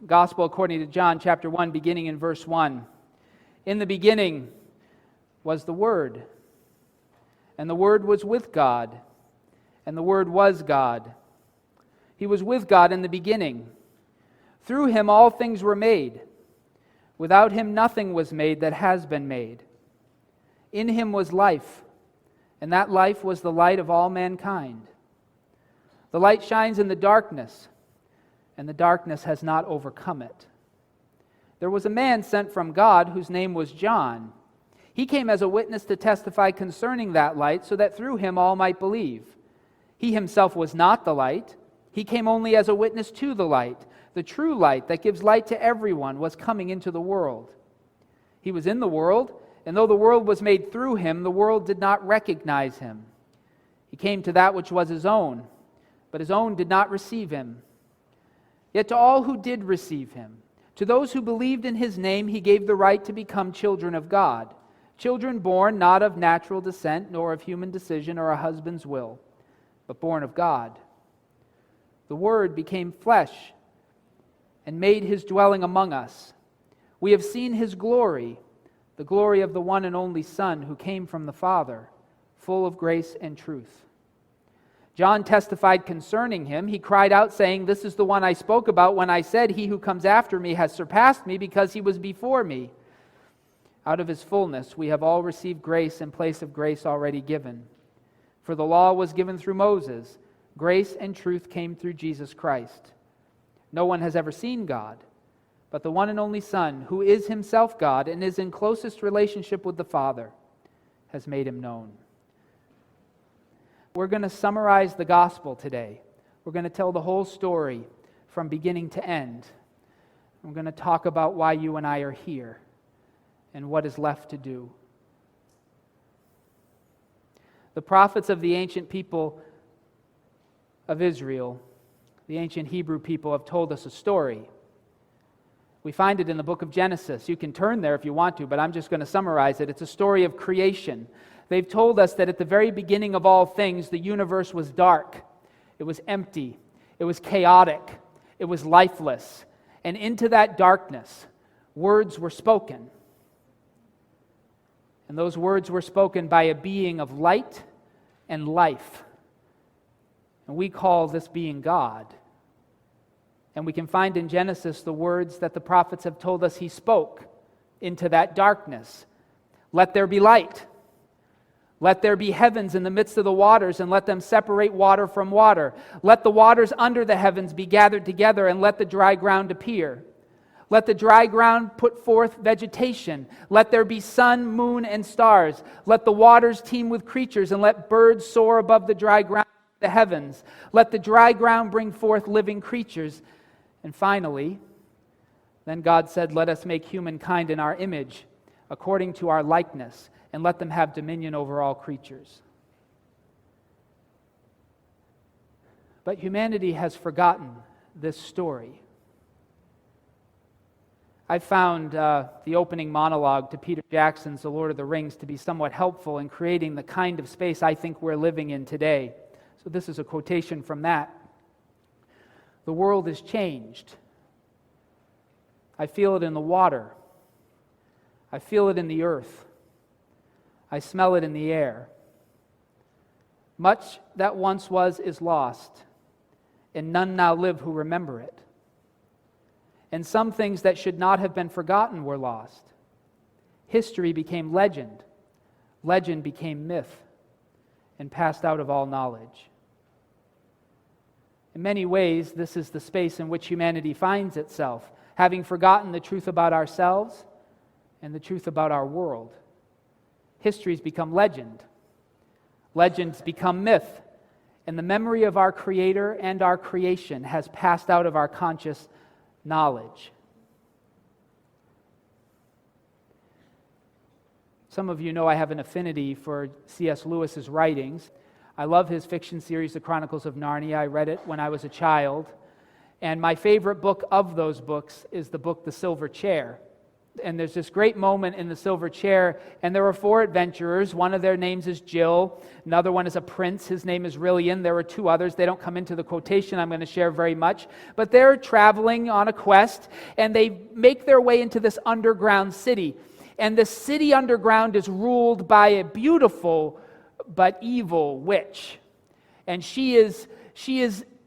Gospel according to John chapter 1, beginning in verse 1. In the beginning was the Word, and the Word was with God, and the Word was God. He was with God in the beginning. Through him all things were made. Without him nothing was made that has been made. In him was life, and that life was the light of all mankind. The light shines in the darkness, and the darkness has not overcome it. There was a man sent from God whose name was John. He came as a witness to testify concerning that light, so that through him all might believe. He himself was not the light. He came only as a witness to the light. The true light that gives light to everyone was coming into the world. He was in the world, and though the world was made through him, the world did not recognize him. He came to that which was his own, but his own did not receive him. Yet to all who did receive him, to those who believed in his name, he gave the right to become children of God, children born not of natural descent, nor of human decision or a husband's will, but born of God. The Word became flesh and made his dwelling among us. We have seen his glory, the glory of the one and only Son who came from the Father, full of grace and truth. John testified concerning him. He cried out, saying, "This is the one I spoke about when I said, 'He who comes after me has surpassed me because he was before me.' Out of his fullness we have all received grace in place of grace already given. For the law was given through Moses. Grace and truth came through Jesus Christ. No one has ever seen God, but the one and only Son, who is himself God and is in closest relationship with the Father, has made him known." We're going to summarize the gospel today. We're going to tell the whole story from beginning to end. We're going to talk about why you and I are here and what is left to do. The prophets of the ancient people of Israel, the ancient Hebrew people, have told us a story. We find it in the book of Genesis. You can turn there if you want to, but I'm just going to summarize it. It's a story of creation. They've told us that at the very beginning of all things, the universe was dark. It was empty. It was chaotic. It was lifeless. And into that darkness, words were spoken. And those words were spoken by a being of light and life. And we call this being God. And we can find in Genesis the words that the prophets have told us he spoke into that darkness. Let there be light. Let there be heavens in the midst of the waters, and let them separate water from water. Let the waters under the heavens be gathered together, and let the dry ground appear. Let the dry ground put forth vegetation. Let there be sun, moon, and stars. Let the waters teem with creatures, and let birds soar above the dry ground of the heavens. Let the dry ground bring forth living creatures. And finally, then God said, "Let us make humankind in our image, according to our likeness, and let them have dominion over all creatures." But humanity has forgotten this story. I found the opening monologue to Peter Jackson's The Lord of the Rings to be somewhat helpful in creating the kind of space I think we're living in today. So this is a quotation from that. "The world is changed. I feel it in the water. I feel it in the earth. I smell it in the air. Much that once was is lost, and none now live who remember it. And some things that should not have been forgotten were lost. History became legend. Legend became myth, and passed out of all knowledge." In many ways, this is the space in which humanity finds itself, having forgotten the truth about ourselves and the truth about our world. History's become legend. Legends become myth, and the memory of our Creator and our creation has passed out of our conscious knowledge. Some of you know I have an affinity for C.S. Lewis's writings. I love his fiction series, The Chronicles of Narnia. I read it when I was a child. And my favorite book of those books is the book The Silver Chair. And there's this great moment in the silver chair, and there are 4 adventurers. One of their names is Jill. Another one is a prince. His name is Rillian. There are 2 others. They don't come into the quotation I'm going to share very much. But they're traveling on a quest, and they make their way into this underground city. And the city underground is ruled by a beautiful but evil witch. And she is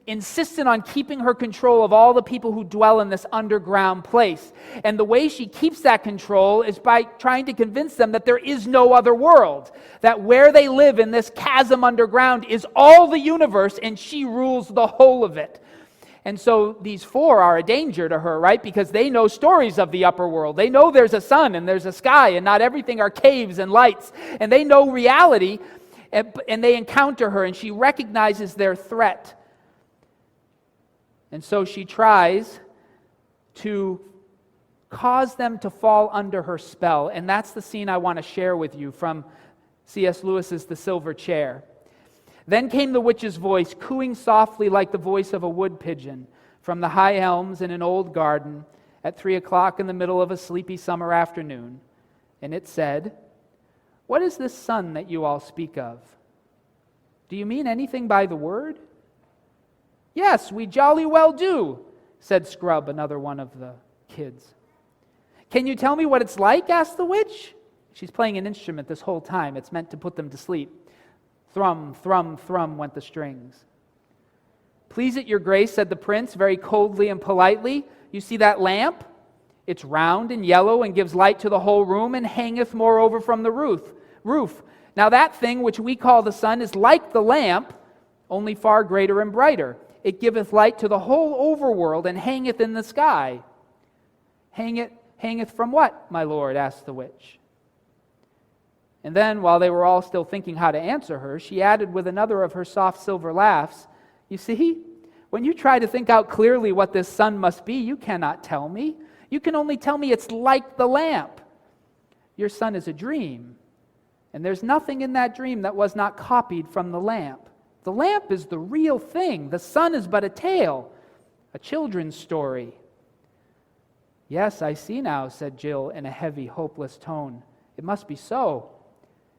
insistent on keeping her control of all the people who dwell in this underground place. And the way she keeps that control is by trying to convince them that there is no other world, that where they live in this chasm underground is all the universe, and she rules the whole of it. And so these 4 are a danger to her, right? Because they know stories of the upper world. They know there's a sun and there's a sky, and not everything are caves and lights. And they know reality, and they encounter her, and she recognizes their threat. And so she tries to cause them to fall under her spell. And that's the scene I want to share with you from C.S. Lewis's The Silver Chair. Then came the witch's voice, cooing softly like the voice of a wood pigeon, from the high elms in an old garden at 3 o'clock in the middle of a sleepy summer afternoon. And it said, "What is this sun that you all speak of? Do you mean anything by the word?" "Yes, we jolly well do," said Scrub, another one of the kids. "Can you tell me what it's like?" asked the witch. She's playing an instrument this whole time. It's meant to put them to sleep. Thrum, thrum, thrum went the strings. "Please it your grace," said the prince, very coldly and politely. "You see that lamp? It's round and yellow and gives light to the whole room, and hangeth moreover from the roof. Now that thing which we call the sun is like the lamp, only far greater and brighter. It giveth light to the whole overworld, and hangeth in the sky." Hangeth from what, my lord?" asked the witch. And then, while they were all still thinking how to answer her, she added with another of her soft silver laughs, "You see, when you try to think out clearly what this sun must be, you cannot tell me. You can only tell me it's like the lamp. Your sun is a dream, and there's nothing in that dream that was not copied from the lamp. The lamp is the real thing. The sun is but a tale, a children's story." "Yes, I see now," said Jill in a heavy, hopeless tone. "It must be so."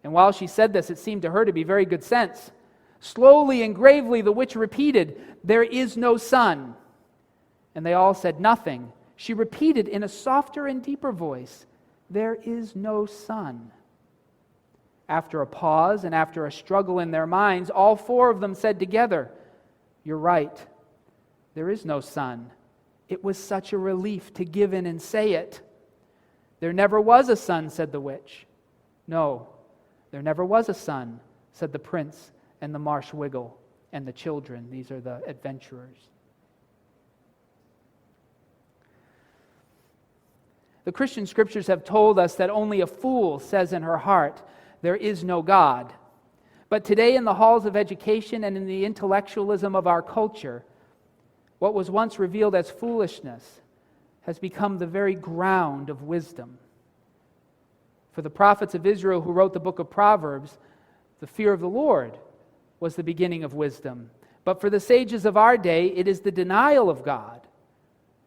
And while she said this, it seemed to her to be very good sense. Slowly and gravely the witch repeated, "There is no sun." And they all said nothing. She repeated in a softer and deeper voice, "There is no sun." After a pause and after a struggle in their minds, all 4 of them said together, "You're right. There is no sun." It was such a relief to give in and say it. "There never was a sun," said the witch. "No, there never was a sun," said the prince and the marsh wiggle and the children. These are the adventurers. The Christian scriptures have told us that only a fool says in her heart, "There is no God." But today in the halls of education and in the intellectualism of our culture, what was once revealed as foolishness has become the very ground of wisdom. For the prophets of Israel who wrote the book of Proverbs, the fear of the Lord was the beginning of wisdom. But for the sages of our day, it is the denial of God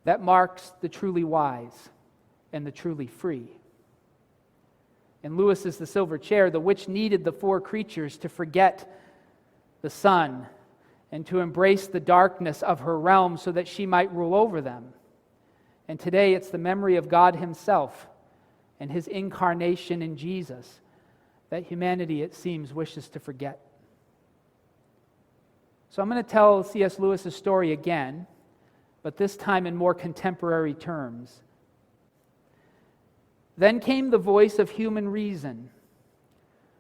that marks the truly wise and the truly free. In Lewis's The Silver Chair, the witch needed the 4 creatures to forget the sun and to embrace the darkness of her realm so that she might rule over them. And today it's the memory of God Himself and His incarnation in Jesus that humanity, it seems, wishes to forget. So I'm going to tell C.S. Lewis's story again, but this time in more contemporary terms. Then came the voice of human reason,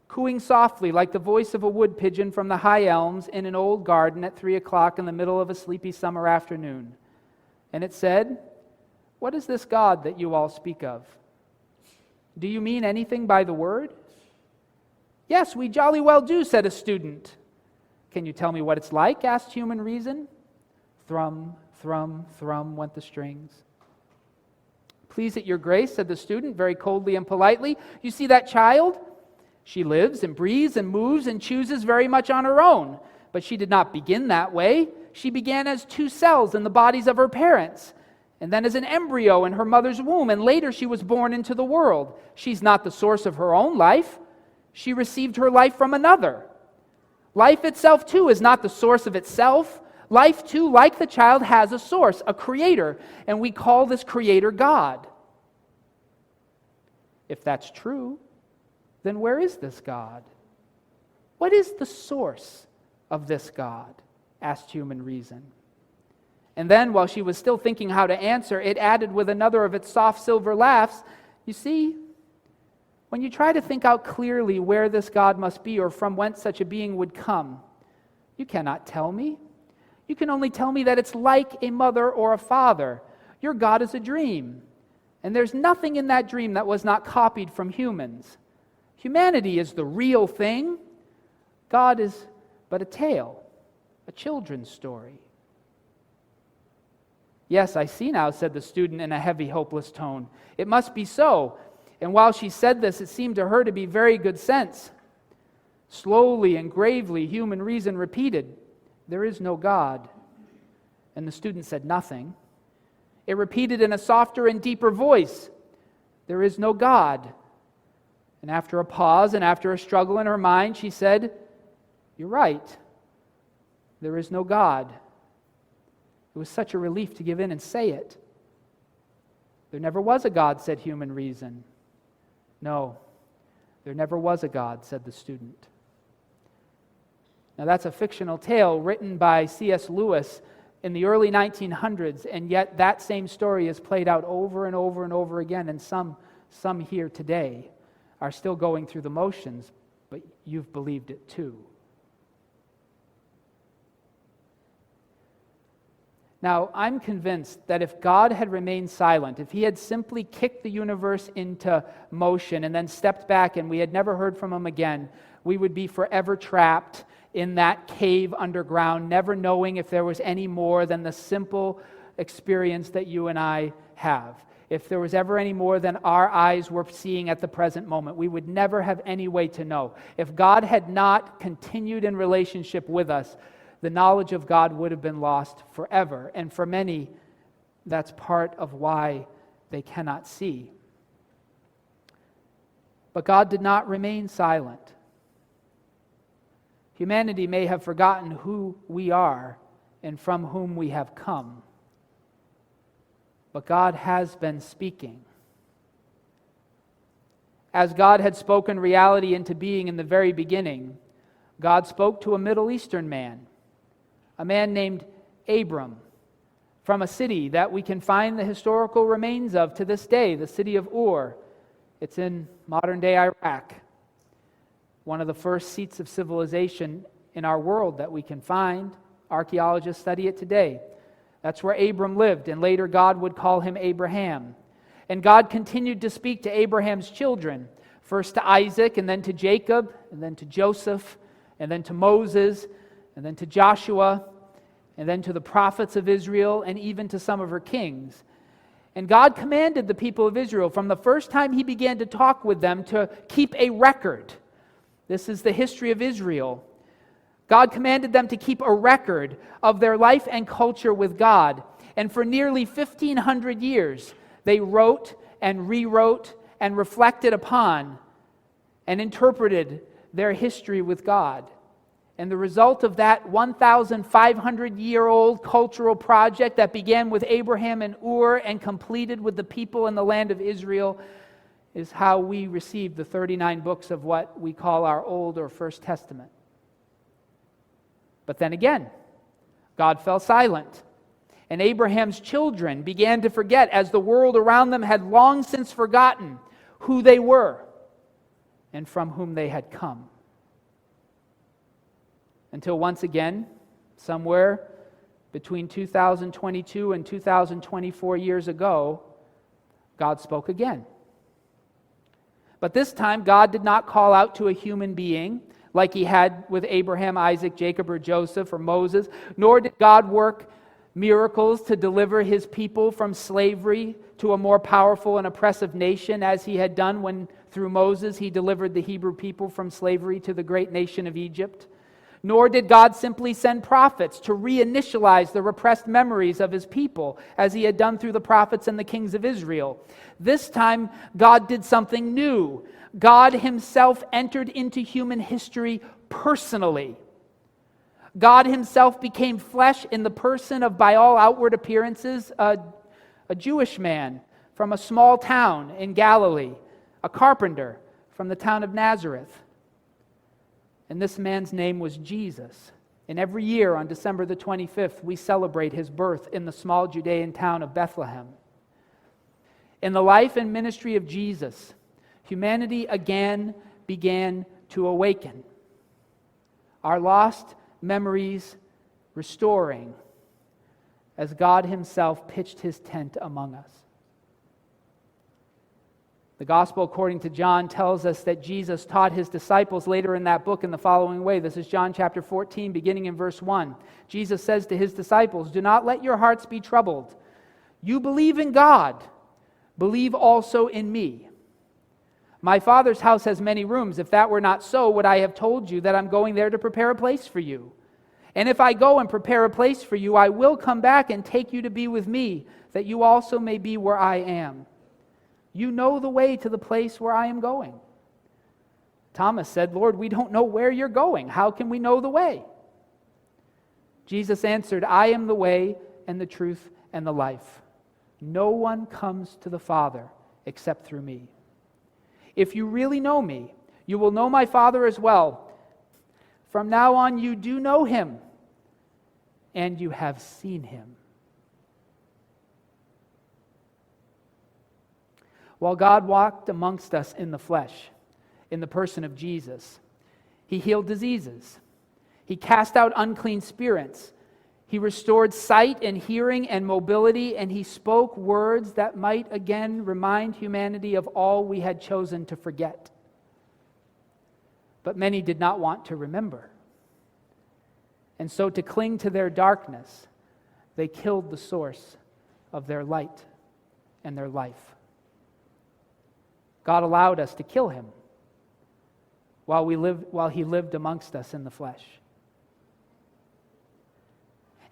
cooing softly like the voice of a wood pigeon from the high elms in an old garden at 3 o'clock in the middle of a sleepy summer afternoon. And it said, "What is this God that you all speak of? Do you mean anything by the word?" "Yes, we jolly well do," said a student. "Can you tell me what it's like?" asked human reason. Thrum, thrum, thrum went the strings. "Please it your grace," said the student very coldly and politely. "You see that child? She lives and breathes and moves and chooses very much on her own. But she did not begin that way. She began as 2 cells in the bodies of her parents. and then as an embryo in her mother's womb, and later she was born into the world. She's not the source of her own life. She received her life from another. Life itself, too, is not the source of itself. Life, too, like the child, has a source, a creator, and we call this creator God. If that's true, then where is this God? What is the source of this God? Asked human reason. And then, while she was still thinking how to answer, it added with another of its soft silver laughs, "You see, when you try to think out clearly where this God must be or from whence such a being would come, you cannot tell me. You can only tell me that it's like a mother or a father. Your God is a dream, and there's nothing in that dream that was not copied from humans. Humanity is the real thing. God is but a tale, a children's story." "Yes, I see now," said the student in a heavy, hopeless tone. "It must be so." And while she said this, it seemed to her to be very good sense. Slowly and gravely, human reason repeated, "There is no God." And the student said nothing. It repeated in a softer and deeper voice, "There is no God." And after a pause and after a struggle in her mind, she said, "You're right. There is no God." It was such a relief to give in and say it. "There never was a God," said human reason. "No, there never was a God," said the student. Now that's a fictional tale written by C.S. Lewis in the early 1900s, and yet that same story is played out over and over and over again, and some here today are still going through the motions, but you've believed it too. Now, I'm convinced that if God had remained silent, if he had simply kicked the universe into motion and then stepped back and we had never heard from him again, we would be forever trapped in that cave underground, never knowing if there was any more than the simple experience that you and I have. If there was ever any more than our eyes were seeing at the present moment, we would never have any way to know. If God had not continued in relationship with us, the knowledge of God would have been lost forever. And for many, that's part of why they cannot see. But God did not remain silent. Humanity may have forgotten who we are and from whom we have come. But God has been speaking. As God had spoken reality into being in the very beginning, God spoke to a Middle Eastern man, a man named Abram, from a city that we can find the historical remains of to this day, the city of Ur. It's in modern-day Iraq, one of the first seats of civilization in our world that we can find. Archaeologists study it today. That's where Abram lived, and later God would call him Abraham. And God continued to speak to Abraham's children, first to Isaac, and then to Jacob, and then to Joseph, and then to Moses, and then to Joshua, and then to the prophets of Israel, and even to some of her kings. And God commanded the people of Israel from the first time he began to talk with them to keep a record. This is the history of Israel. God commanded them to keep a record of their life and culture with God. And for nearly 1,500 years, they wrote and rewrote and reflected upon and interpreted their history with God. And the result of that 1,500-year-old cultural project that began with Abraham and Ur and completed with the people in the land of Israel is how we receive the 39 books of what we call our Old or First Testament. But then again, God fell silent, and Abraham's children began to forget, as the world around them had long since forgotten who they were and from whom they had come. Until once again, somewhere between 2022 and 2024 years ago, God spoke again. But this time, God did not call out to a human being like he had with Abraham, Isaac, Jacob, or Joseph, or Moses, nor did God work miracles to deliver his people from slavery to a more powerful and oppressive nation, as he had done when, through Moses, he delivered the Hebrew people from slavery to the great nation of Egypt. Nor did God simply send prophets to reinitialize the repressed memories of his people, as he had done through the prophets and the kings of Israel. This time, God did something new. God himself entered into human history personally. God himself became flesh in the person of, by all outward appearances, a Jewish man from a small town in Galilee, a carpenter from the town of Nazareth. And this man's name was Jesus. And every year on December the 25th, we celebrate his birth in the small Judean town of Bethlehem. In the life and ministry of Jesus, humanity again began to awaken. Our lost memories restoring as God himself pitched his tent among us. The Gospel according to John tells us that Jesus taught his disciples later in that book in the following way. This is John chapter 14, beginning in verse 1. Jesus says to his disciples, "Do not let your hearts be troubled. You believe in God. Believe also in me. My Father's house has many rooms. If that were not so, would I have told you that I'm going there to prepare a place for you? And if I go and prepare a place for you, I will come back and take you to be with me, that you also may be where I am. You know the way to the place where I am going." Thomas said, "Lord, we don't know where you're going. How can we know the way?" Jesus answered, "I am the way and the truth and the life. No one comes to the Father except through me. If you really know me, you will know my Father as well. From now on you do know him, and you have seen him." While God walked amongst us in the flesh, in the person of Jesus, he healed diseases. He cast out unclean spirits. He restored sight and hearing and mobility, and he spoke words that might again remind humanity of all we had chosen to forget. But many did not want to remember. And so, to cling to their darkness, they killed the source of their light and their life. God allowed us to kill him while he lived amongst us in the flesh.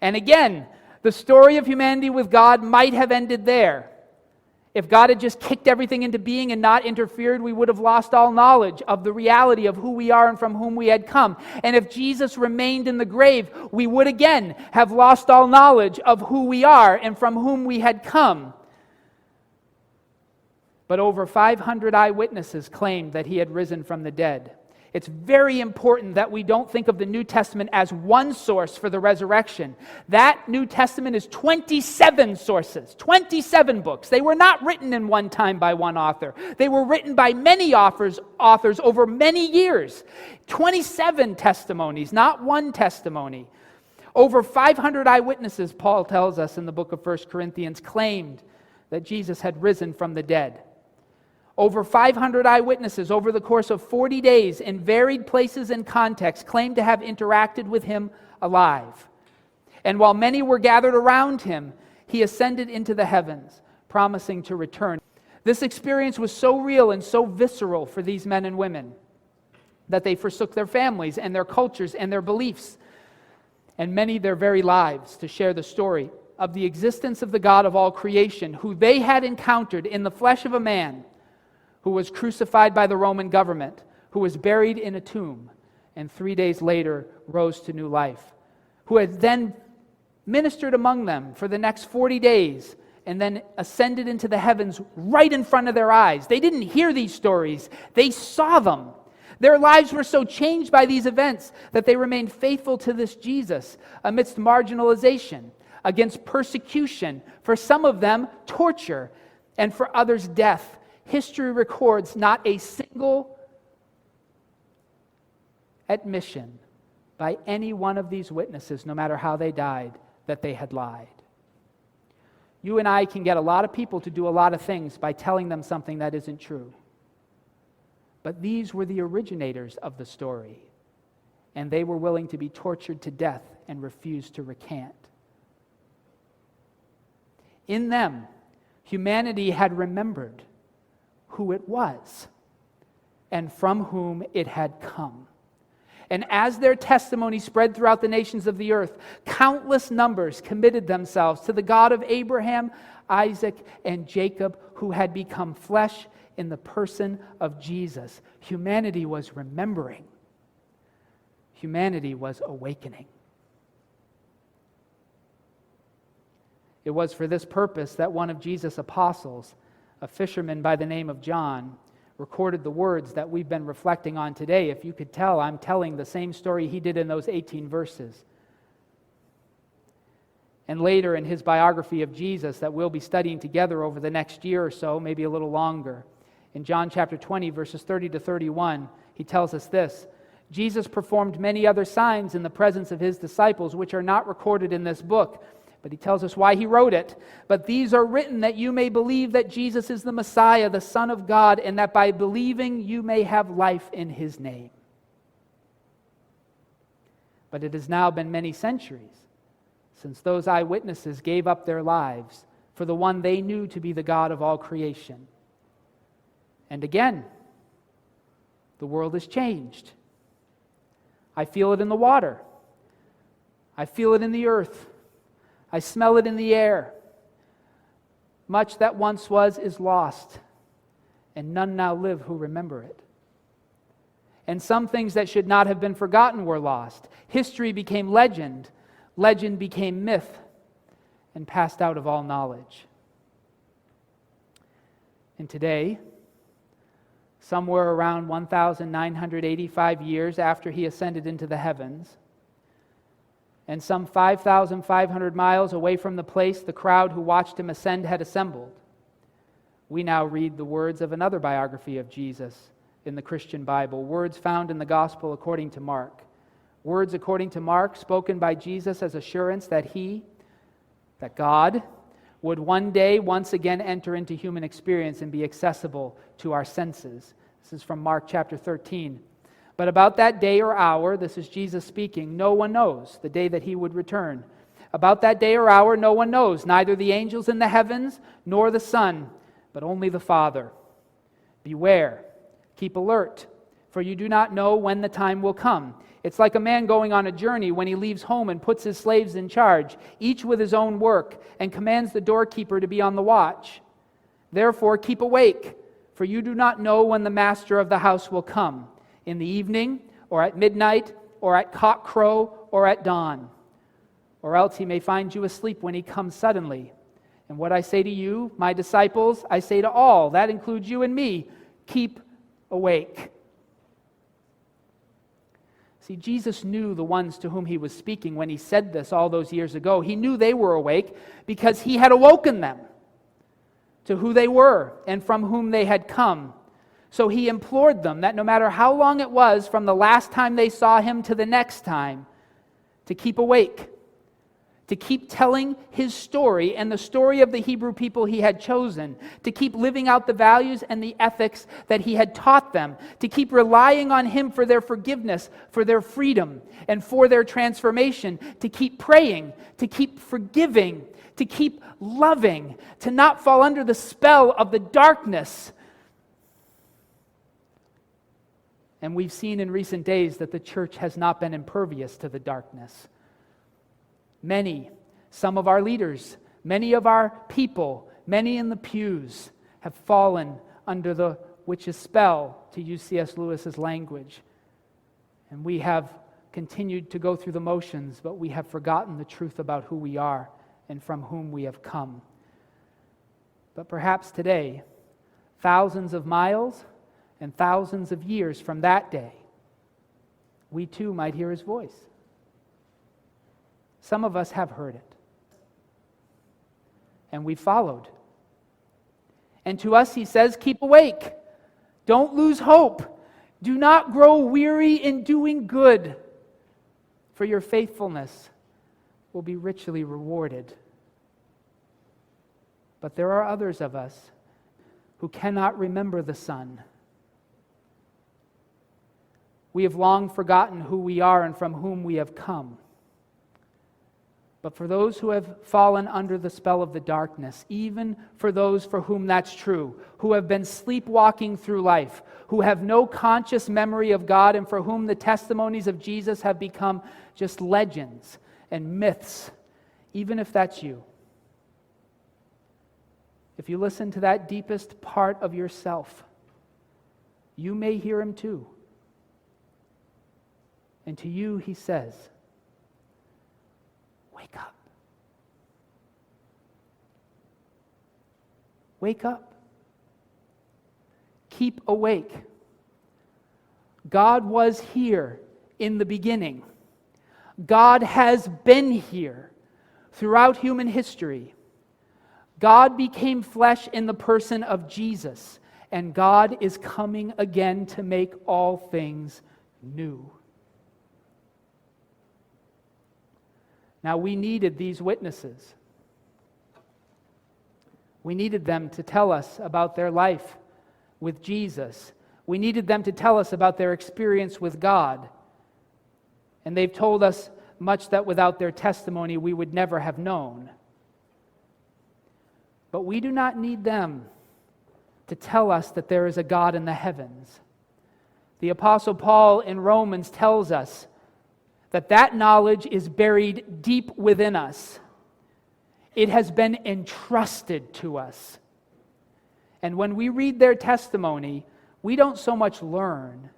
And again, the story of humanity with God might have ended there. If God had just kicked everything into being and not interfered, we would have lost all knowledge of the reality of who we are and from whom we had come. And if Jesus remained in the grave, we would again have lost all knowledge of who we are and from whom we had come. But over 500 eyewitnesses claimed that he had risen from the dead. It's very important that we don't think of the New Testament as one source for the resurrection. That New Testament is 27 sources, 27 books. They were not written in one time by one author. They were written by many authors over many years. 27 testimonies, not one testimony. Over 500 eyewitnesses, Paul tells us in the book of 1 Corinthians, claimed that Jesus had risen from the dead. Over 500 eyewitnesses over the course of 40 days in varied places and contexts claimed to have interacted with him alive. And while many were gathered around him, he ascended into the heavens, promising to return. This experience was so real and so visceral for these men and women that they forsook their families and their cultures and their beliefs, and many their very lives, to share the story of the existence of the God of all creation, who they had encountered in the flesh of a man, who was crucified by the Roman government, who was buried in a tomb, and 3 days later rose to new life, who had then ministered among them for the next 40 days, and then ascended into the heavens right in front of their eyes. They didn't hear these stories, they saw them. Their lives were so changed by these events that they remained faithful to this Jesus amidst marginalization, against persecution, for some of them torture, and for others death. History records not a single admission by any one of these witnesses, no matter how they died, that they had lied. You and I can get a lot of people to do a lot of things by telling them something that isn't true. But these were the originators of the story, and they were willing to be tortured to death and refused to recant. In them, humanity had remembered who it was and from whom it had come. And as their testimony spread throughout the nations of the earth, countless numbers committed themselves to the God of Abraham, Isaac, and Jacob, who had become flesh in the person of Jesus. Humanity was remembering. Humanity was awakening. It was for this purpose that one of Jesus' apostles, a fisherman by the name of John, recorded the words that we've been reflecting on today. If you could tell, I'm telling the same story he did in those 18 verses. And later in his biography of Jesus that we'll be studying together over the next year or so, maybe a little longer, in John chapter 20, verses 30 to 31, he tells us this: Jesus performed many other signs in the presence of his disciples, which are not recorded in this book. But he tells us why he wrote it. But these are written that you may believe that Jesus is the Messiah, the Son of God, and that by believing you may have life in his name. But it has now been many centuries since those eyewitnesses gave up their lives for the one they knew to be the God of all creation. And again, the world has changed. I feel it in the water. I feel it in the earth. I smell it in the air. Much that once was is lost, and none now live who remember it. And some things that should not have been forgotten were lost. History became legend. Legend became myth, and passed out of all knowledge. And today, somewhere around 1,985 years after he ascended into the heavens, and some 5,500 miles away from the place the crowd who watched him ascend had assembled, we now read the words of another biography of Jesus in the Christian Bible, words found in the Gospel according to Mark. Words according to Mark, spoken by Jesus as assurance that God, would one day once again enter into human experience and be accessible to our senses. This is from Mark chapter 13. But about that day or hour, this is Jesus speaking, no one knows the day that he would return. About that day or hour, no one knows, neither the angels in the heavens, nor the Son, but only the Father. Beware, keep alert, for you do not know when the time will come. It's like a man going on a journey when he leaves home and puts his slaves in charge, each with his own work, and commands the doorkeeper to be on the watch. Therefore, keep awake, for you do not know when the master of the house will come, in the evening, or at midnight, or at cockcrow, or at dawn. Or else he may find you asleep when he comes suddenly. And what I say to you, my disciples, I say to all, that includes you and me, keep awake. See, Jesus knew the ones to whom he was speaking when he said this all those years ago. He knew they were awake because he had awoken them to who they were and from whom they had come. So he implored them that no matter how long it was from the last time they saw him to the next time, to keep awake, to keep telling his story and the story of the Hebrew people he had chosen, to keep living out the values and the ethics that he had taught them, to keep relying on him for their forgiveness, for their freedom, and for their transformation, to keep praying, to keep forgiving, to keep loving, to not fall under the spell of the darkness. And we've seen in recent days that the church has not been impervious to the darkness. Many, some of our leaders, many of our people, many in the pews have fallen under the witch's spell, to use C.S. Lewis's language. And we have continued to go through the motions, but we have forgotten the truth about who we are and from whom we have come. But perhaps today, thousands of miles and thousands of years from that day, we too might hear his voice. Some of us have heard it, and we followed. And to us he says, keep awake. Don't lose hope. Do not grow weary in doing good, for your faithfulness will be richly rewarded. But there are others of us who cannot remember the Son. We have long forgotten who we are and from whom we have come. But for those who have fallen under the spell of the darkness, even for those for whom that's true, who have been sleepwalking through life, who have no conscious memory of God, and for whom the testimonies of Jesus have become just legends and myths, even if that's you, if you listen to that deepest part of yourself, you may hear him too. And to you, he says, wake up. Wake up. Keep awake. God was here in the beginning. God has been here throughout human history. God became flesh in the person of Jesus, and God is coming again to make all things new. Now, we needed these witnesses. We needed them to tell us about their life with Jesus. We needed them to tell us about their experience with God. And they've told us much that without their testimony we would never have known. But we do not need them to tell us that there is a God in the heavens. The Apostle Paul in Romans tells us that knowledge is buried deep within us. It has been entrusted to us. And when we read their testimony, we don't so much learn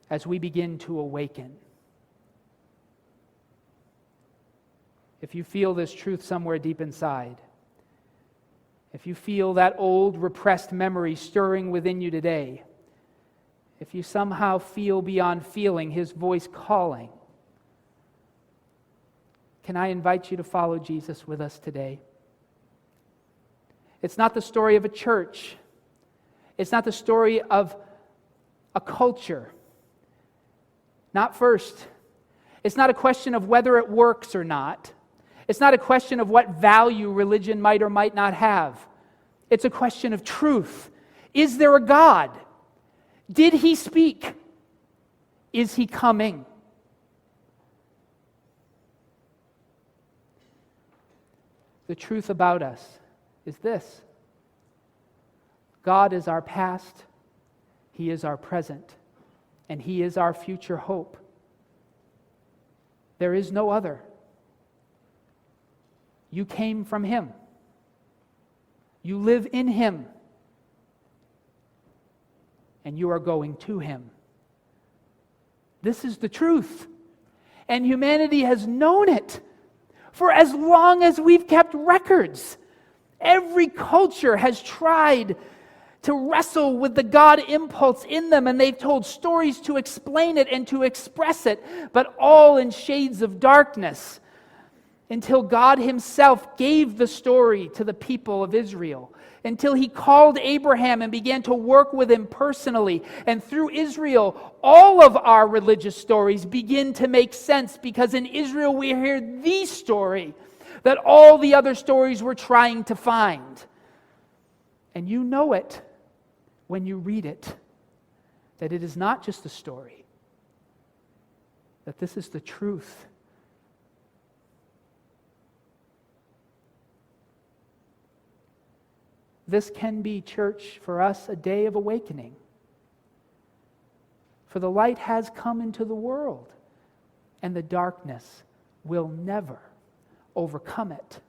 as we begin to awaken. If you feel this truth somewhere deep inside, if you feel that old repressed memory stirring within you today, if you somehow feel beyond feeling his voice calling, can I invite you to follow Jesus with us today? It's not the story of a church. It's not the story of a culture. Not first. It's not a question of whether it works or not. It's not a question of what value religion might or might not have. It's a question of truth. Is there a God? Did he speak? Is he coming? The truth about us is this: God is our past, he is our present, and he is our future hope. There is no other. You came from him. You live in him. And you are going to him. This is the truth. And humanity has known it for as long as we've kept records. Every culture has tried to wrestle with the God impulse in them, and they've told stories to explain it and to express it, but all in shades of darkness, until God himself gave the story to the people of Israel, until he called Abraham and began to work with him personally. And through Israel, all of our religious stories begin to make sense, because in Israel we hear the story that all the other stories were trying to find. And you know it when you read it, that it is not just a story, that this is the truth. This can be, church, for us a day of awakening. For the light has come into the world, and the darkness will never overcome it.